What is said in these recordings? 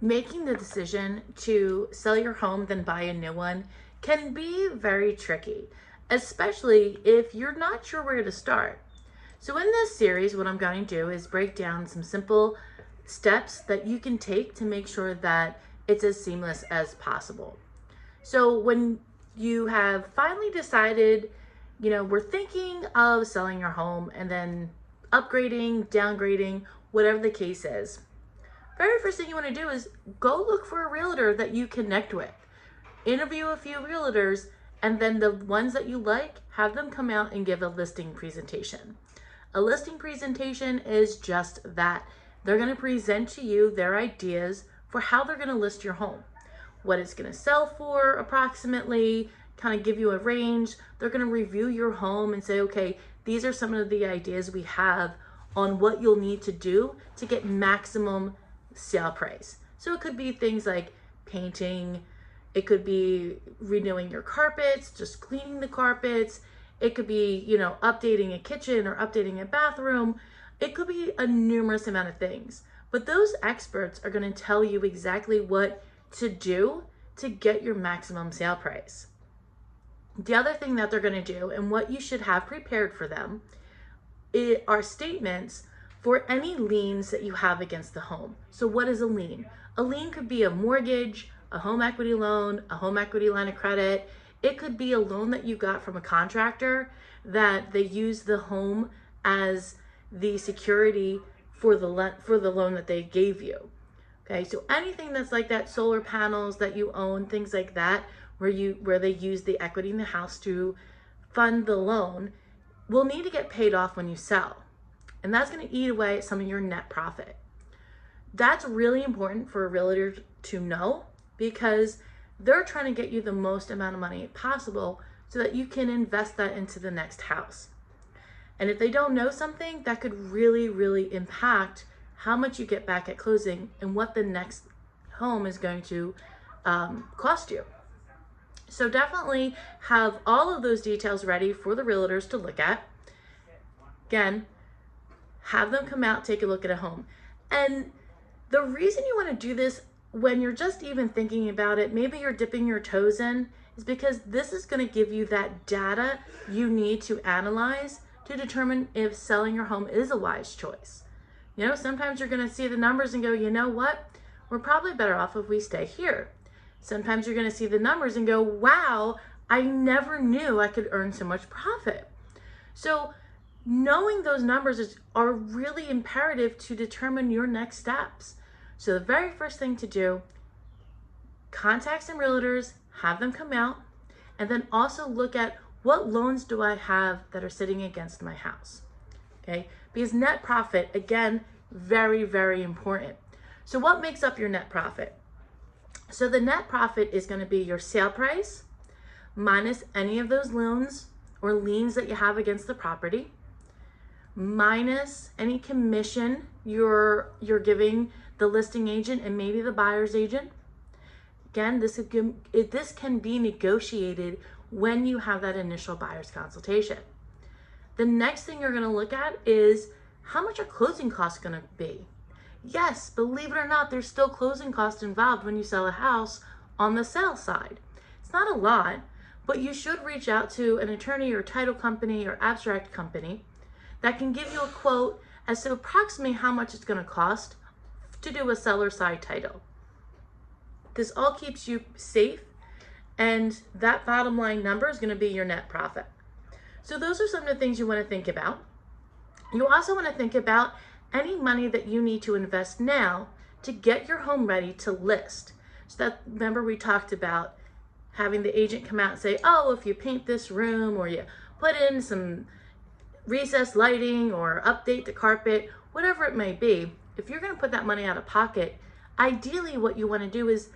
Making the decision to sell your home then buy a new one can be very tricky, especially if you're not sure where to start. So in this series, what I'm going to do is break down some simple steps that you can take to make sure that it's as seamless as possible. So when you have finally decided, we're thinking of selling your home and then upgrading, downgrading, whatever the case is, very first thing you want to do is go look for a realtor that you connect with. Interview a few realtors, and then the ones that you like, have them come out and give a listing presentation. A listing presentation is just that. They're going to present to you their ideas for how they're going to list your home, what it's going to sell for approximately, kind of give you a range. They're going to review your home and say, okay, these are some of the ideas we have on what you'll need to do to get maximum sale price. So it could be things like painting, it could be renewing your carpets, just cleaning the carpets, it could be, updating a kitchen or updating a bathroom. It could be a numerous amount of things. But those experts are going to tell you exactly what to do to get your maximum sale price. The other thing that they're going to do, and what you should have prepared for them, are statements for any liens that you have against the home. So what is a lien? A lien could be a mortgage, a home equity loan, a home equity line of credit. It could be a loan that you got from a contractor that they use the home as the security for the loan that they gave you. Okay, so anything that's like that, solar panels that you own, things like that, where they use the equity in the house to fund the loan, will need to get paid off when you sell. And that's going to eat away at some of your net profit. That's really important for a realtor to know, because they're trying to get you the most amount of money possible so that you can invest that into the next house. And if they don't know something, that could really, really impact how much you get back at closing and what the next home is going to cost you. So definitely have all of those details ready for the realtors to look at. Again, have them come out, take a look at a home. And the reason you want to do this when you're just even thinking about it, maybe you're dipping your toes in, is because this is going to give you that data you need to analyze to determine if selling your home is a wise choice. Sometimes you're going to see the numbers and go, you know what? We're probably better off if we stay here. Sometimes you're going to see the numbers and go, wow, I never knew I could earn so much profit. So knowing those numbers are really imperative to determine your next steps. So the very first thing to do, contact some realtors, have them come out, and then also look at what loans do I have that are sitting against my house. Okay, because net profit, again, very, very important. So what makes up your net profit? So the net profit is going to be your sale price minus any of those loans or liens that you have against the property, minus any commission you're giving the listing agent and maybe the buyer's agent. Again, this can be negotiated when you have that initial buyer's consultation. The next thing you're going to look at is how much are closing costs going to be. Yes, believe it or not, there's still closing costs involved when you sell a house on the sales side. It's not a lot, but you should reach out to an attorney or title company or abstract company that can give you a quote as to approximately how much it's going to cost to do a seller side title. This all keeps you safe, and that bottom line number is going to be your net profit. So those are some of the things you want to think about. You also want to think about any money that you need to invest now to get your home ready to list. So that, remember we talked about having the agent come out and say, oh, if you paint this room or you put in some recessed lighting or update the carpet, whatever it may be, if you're going to put that money out of pocket, ideally what you want to do is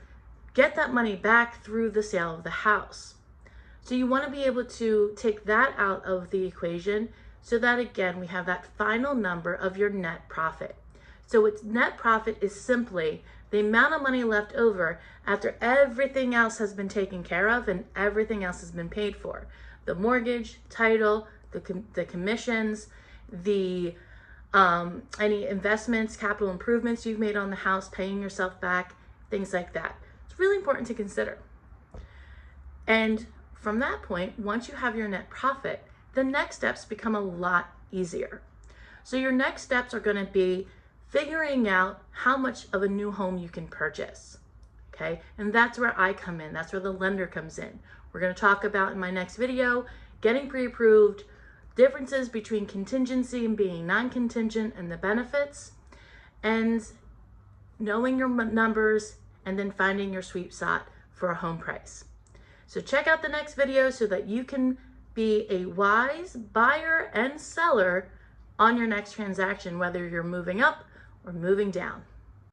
get that money back through the sale of the house. So you want to be able to take that out of the equation so that, again, we have that final number of your net profit. So its net profit is simply the amount of money left over after everything else has been taken care of and everything else has been paid for. The mortgage, title, the commissions, any investments, capital improvements you've made on the house, paying yourself back, things like that. It's really important to consider. And from that point, once you have your net profit, the next steps become a lot easier. So your next steps are going to be figuring out how much of a new home you can purchase. Okay, and that's where I come in. That's where the lender comes in. We're going to talk about in my next video getting pre-approved, differences between contingency and being non-contingent, and the benefits, and knowing your numbers, and then finding your sweet spot for a home price. So check out the next video so that you can be a wise buyer and seller on your next transaction, whether you're moving up or moving down.